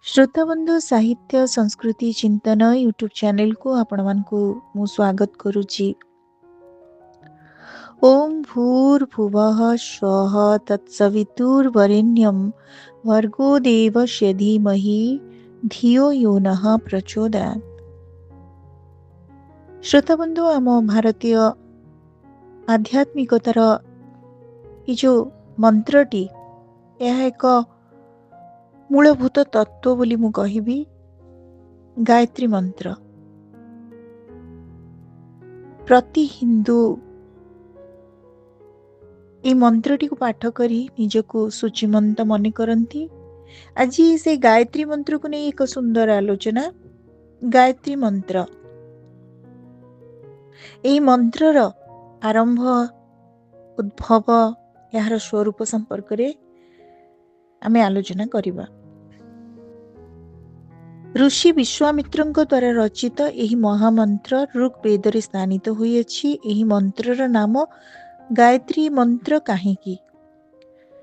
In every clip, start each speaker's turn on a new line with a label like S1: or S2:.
S1: श्रोताबंधु साहित्य संस्कृति चिंतन यूट्यूब चैनल को आपण मानकु मु स्वागत करुच्ची। ओम भूर्भुवः स्वः तत्सवितुर्वरेण्यं भर्गो देवस्य धीमहि धियो यो नः प्रचोदयात्। श्रोताबंधु आम भारतीय आध्यात्मिकतार ये जो मंत्रटी यह एक मूलभूत तत्व बोली मु कहिबी। गायत्री मंत्र प्रति हिंदू ये मंत्रटी को पाठ करी निजको सूचिमंत मन करती। आज से गायत्री मंत्र को नहीं एक सुंदर आलोचना। गायत्री मंत्र यही मंत्रर आरंभ उद्भव यार स्वरूप संपर्क रे आमे आलोचना करिबा। ऋषि विश्वामित्रଙ୍କ द्वारा रचित यही महामंत्र ऋग्वेद रे स्थानित होइछि। यही मंत्रर नाम गायत्री मंत्र काहेकि?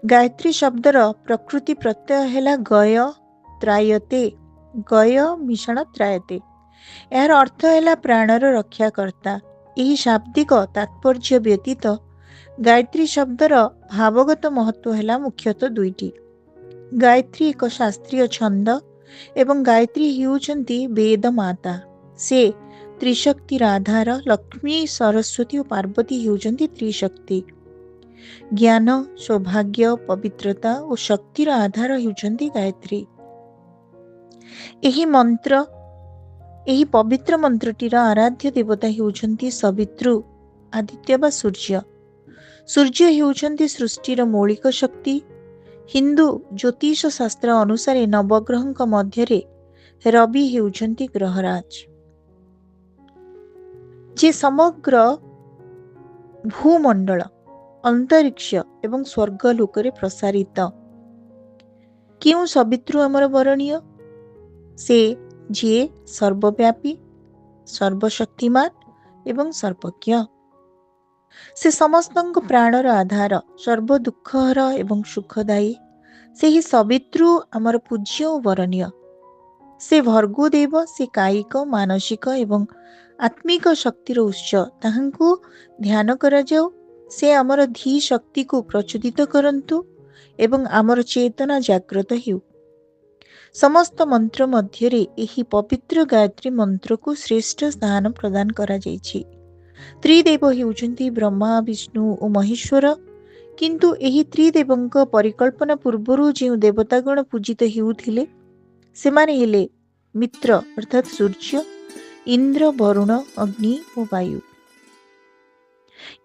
S1: गायत्री शब्दर प्रकृति प्रत्यय हैला गय त्रायते, गय मिश्रण त्रायते। यार अर्थ हैला प्राणर रक्षाकर्ता। यही शाब्दिक तात्पर्य व्यतीत गायत्री शब्दर भावगत महत्व हैला मुख्यतः दुईटी। गायत्री एक शास्त्रीय छंद एवं गायत्री हेउचंती वेद माता। से त्रिशक्तिर आधार। लक्ष्मी सरस्वती और पार्वती हेउचंती त्रिशक्ति। ज्ञान सौभाग्य पवित्रता और शक्तिर आधार हेउचंती गायत्री। यही मंत्र यही पवित्र मंत्रटीर आराध्य देवता हेउचंती सवितृ आदित्य बा सूर्य। सूर्य हेउचंती सृष्टिर मौलिक शक्ति। हिंदू ज्योतिष शास्त्र अनुसार नवग्रह मध्य रवि हेउचंती ग्रहराज जे समग्र भूमंडल अंतरिक्ष एवं स्वर्गलोक रे प्रसारित। क्यों सवितृ आमर वरणीय? से जे सर्वव्यापी सर्वशक्तिमान एवं सर्वज्ञ। से समस्त प्राणर आधार सर्व दुखहर एवं सुखदायी। से ही सवितृ आमर पूज्य और वरणीय। से भर्गो देव। से कायिक मानसिक एवं आत्मिक शक्तिर उत्स। ताहांकु ध्यान करा जाऊ। से आमर धी शक्ति को प्रचोदित करंतु एवं आमर चेतना जागृत हेउ। समस्त मंत्र मध्य यही पवित्र गायत्री मंत्र को श्रेष्ठ स्थान प्रदान करा जाइछि। त्रिदेव हेउचंती ब्रह्मा विष्णु और महेश्वर। किंतु एही त्रिदेवंक परिकल्पना पूर्वरु जे देवतागण पूजित हेउथिले सेमाने हेले मित्र अर्थात सूर्य, इंद्र, वरुण, अग्नि और वायु।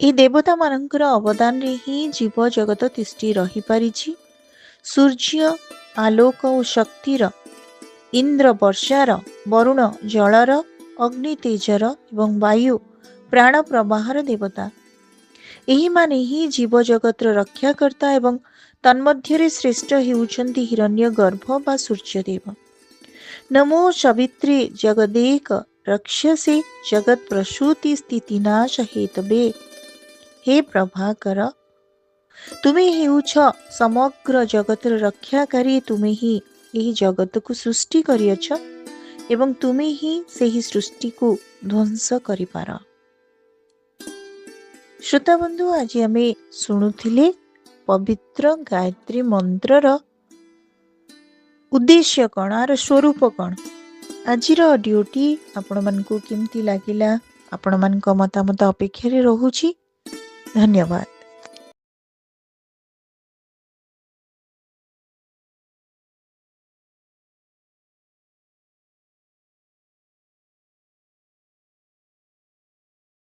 S1: ए देवता मानकर अवदान रे ही जीव जगत तिष्ठि रही पारिछि। सूर्य आलोक और शक्तिर, इंद्र वर्षार, वरुण जलर, अग्नि तेजर एवं वायु प्राण प्रवाहर देवता। एही माने ही जीव जगतर रक्षाकर्ता एवं तन्मध्यरे श्रेष्ठ हेउचंती हिरण्य गर्भ बा सूर्यदेव। नमो सवित्रे जगदेक रक्षसे जगत प्रसूति स्थिति नाश हेतवे। हे प्रभाकर तुम्हें हेउछ समग्र जगतर रक्षाकारी। तुम्हें ही यही जगत को सृष्टि करियछ एवं तुम्हें ही सही सृष्टि को ध्वंस करिपार। श्रोता बंधु आज आमे शुणुथिले पवित्र गायत्री मंत्रर उद्देश्य कण आर स्वरूप कण। आजिर ऑडियोटी आपण मानकु केमती लागिला आपण मानक मतामत अपेक्षा रे रहुछि। धन्यवाद।